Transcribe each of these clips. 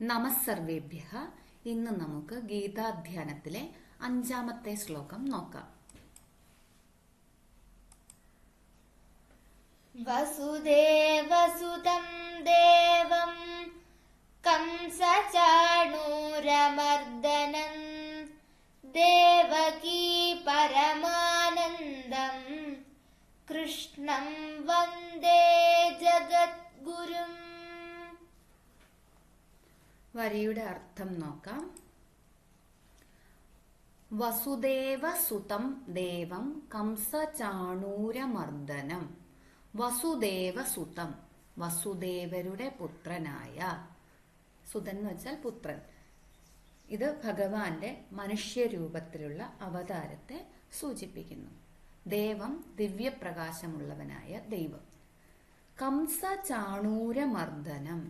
നമസ്സർവേഭ്യഃ. ഇന്ന് നമുക്ക് ഗീതാധ്യാനത്തിലെ 5-ാമത്തെ ശ്ലോകം നോക്കാം. വസുദേവസുതം ദേവം കംസചാണൂരമർദ്ദനം ദേവകീ പരമാനന്ദം കൃഷ്ണം വന്ദേ ജഗദ്ഗുരും. വരിയുടെ അർത്ഥം നോക്കാം. വസുദേവസുതം ദേവം കംസചാണൂരമർദ്ദനം. വസുദേവസുതം, വസുദേവരുടെ പുത്രനായ. സുതൻ എന്ന് വെച്ചാൽ പുത്രൻ. ഇത് ഭഗവാന്റെ മനുഷ്യരൂപത്തിലുള്ള അവതാരത്തെ സൂചിപ്പിക്കുന്നു. ദേവം ദിവ്യപ്രകാശമുള്ളവനായ ദൈവം. കംസചാണൂരമർദ്ദനം,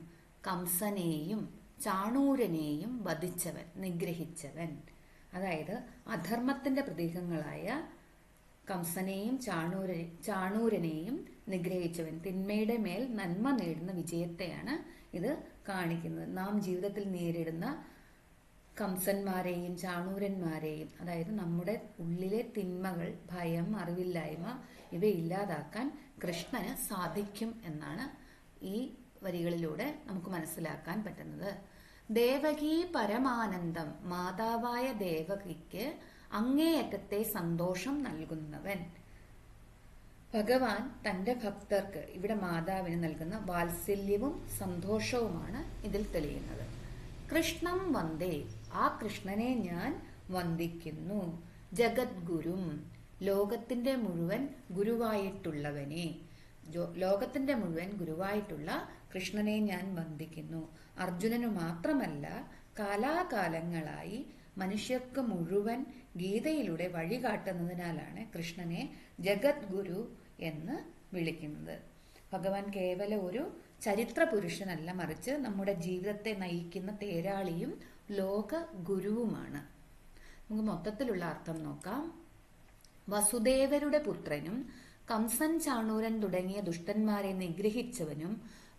കംസനെയും ചാണൂരനെയും വധിച്ചവൻ, നിഗ്രഹിച്ചവൻ. അതായത് അധർമ്മത്തിന്റെ പ്രതീകങ്ങളായ കംസനെയും ചാണൂരനെയും നിഗ്രഹിച്ചവൻ. തിന്മയുടെ മേൽ നന്മ നേടുന്ന വിജയത്തെയാണ് ഇത് കാണിക്കുന്നത്. നാം ജീവിതത്തിൽ നേരിടുന്ന കംസന്മാരെയും ചാണൂരന്മാരെയും, അതായത് നമ്മുടെ ഉള്ളിലെ തിന്മകൾ, ഭയം, അറിവില്ലായ്മ ഇവ ഇല്ലാതാക്കാൻ കൃഷ്ണന് സാധിക്കും എന്നാണ് ഈ വരികളിലൂടെ നമുക്ക് മനസ്സിലാക്കാൻ പറ്റുന്നത്. ദേവകീ പരമാനന്ദം, മാതാവായ ദേവകിക്ക് അങ്ങേയറ്റത്തെ സന്തോഷം നൽകുന്നവൻ. ഭഗവാൻ തന്റെ ഭക്തർക്ക്, ഇവിടെ മാതാവിന് നൽകുന്ന വാത്സല്യവും സന്തോഷവുമാണ് ഇതിൽ തെളിയുന്നത്. കൃഷ്ണം വന്ദേ, ആ കൃഷ്ണനെ ഞാൻ വന്ദിക്കുന്നു. ജഗദ്ഗുരും, ലോകത്തിന്റെ മുഴുവൻ ഗുരുവായിട്ടുള്ളവനെ, ലോകത്തിന്റെ മുഴുവൻ ഗുരുവായിട്ടുള്ള കൃഷ്ണനെ ഞാൻ വന്ദിക്കുന്നു. അർജുനനു മാത്രമല്ല, കാലാകാലങ്ങളായി മനുഷ്യർക്ക് മുഴുവൻ ഗീതയിലൂടെ വഴികാട്ടുന്നതിനാലാണ് കൃഷ്ണനെ ജഗദ്ഗുരു എന്ന് വിളിക്കുന്നത്. ഭഗവാൻ കേവല ഒരു ചരിത്ര പുരുഷനല്ല, മറിച്ച് നമ്മുടെ ജീവിതത്തെ നയിക്കുന്ന തേരാളിയും ലോക ഗുരുവുമാണ്. നമുക്ക് മൊത്തത്തിലുള്ള അർത്ഥം നോക്കാം. വസുദേവരുടെ പുത്രനും കംസൻ, ചാണൂരൻ തുടങ്ങിയ ദുഷ്ടന്മാരെ നിഗ്രഹിച്ചവനും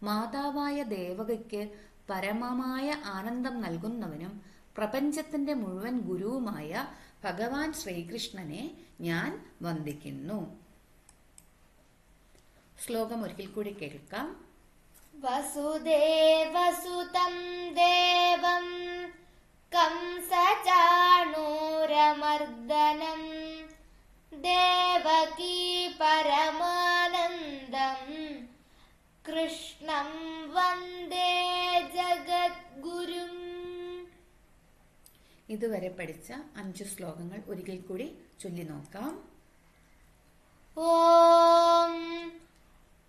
മാതാവായ ദേവകിക്ക് പരമമായ ആനന്ദം നൽകുന്നവനും പ്രപഞ്ചത്തിന്റെ മുഴുവൻ ഗുരുവുമായ ഭഗവാൻ ശ്രീകൃഷ്ണനെ ഞാൻ വന്ദിക്കുന്നു. ശ്ലോകം ഒരിക്കൽ കൂടി കേൾക്കാം. വസുദേവസുതം ദേവം കംസചാണൂരമർദ്ദനം ദേവകീ പരമാനന്ദം കൃഷ്ണം വന്ദേ ജഗദ്ഗുരും. ഇതുവരെ പഠിച്ച 5 ശ്ലോകങ്ങൾ ഒരിക്കൽ കൂടി ചൊല്ലി നോക്കാം. ഓം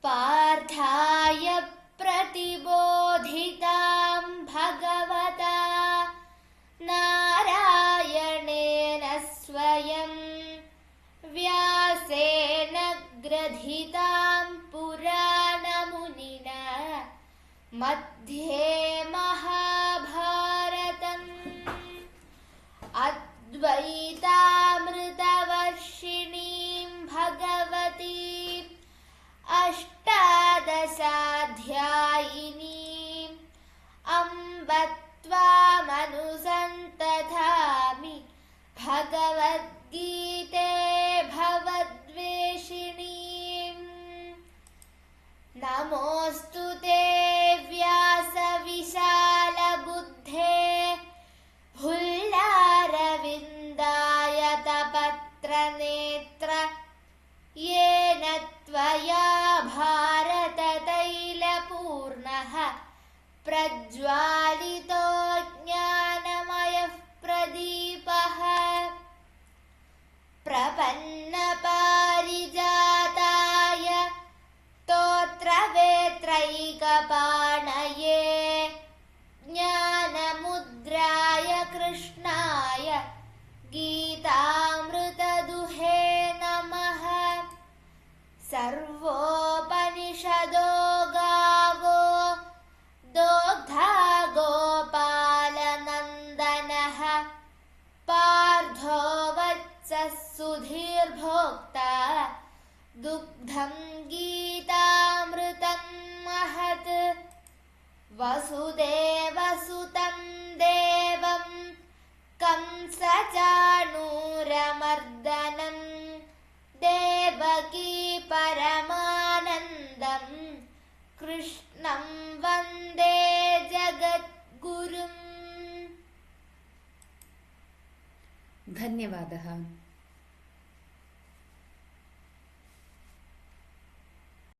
പാർത്ഥായ പ്രതിബോധിതാം ഭഗവതാ നാരായണേന സ്വയം വ്യാസേന ഗ്രഥിതാം പുരാണമുനിന മധ്യേ മഹാഭാരതം അദ്വൈതാമൃതവർഷിണീം ഭഗവതീം അഷ്ടാദശാധ്യായിനീം അംബ ത്വാമനുസന്തധാമി ഭഗവദ്ഗീതേ ഭവദ്വേഷിണീം. നമോസ്തു തേ വ്യാസവിശാലബുദ്ധേ ഭുല്ലാരവിന്ദായതപത്രനേത്ര യേന ത്വയാ ഭാരതതൈലപൂർണഃ പ്രജ്വാലിതോ ജ്ഞാനമയഃ പ്രദീപഃ. പ്രപന്നപാരിജാതായ സ്തോത്രവേത്രൈകപാണയേ ജ്ഞാനമുദ്രായ കൃഷ്ണായ ഗീതാമൃതദുഹേ നമഃ. സർവോപനിഷദോ ഗാവോ ദോഗ്ധാ ഗോപാലനന്ദനഃ പാർത്ഥോ വത്സഃ സുധീർഭോക്താ ദുഗ്ധം ഗീതാമൃതം മഹത്. വസുദേവസുത कंसचाणूरमर्दनं देवकी परमानन्दं कृष्णं वन्दे जगद्गुरुम्. धन्यवादः.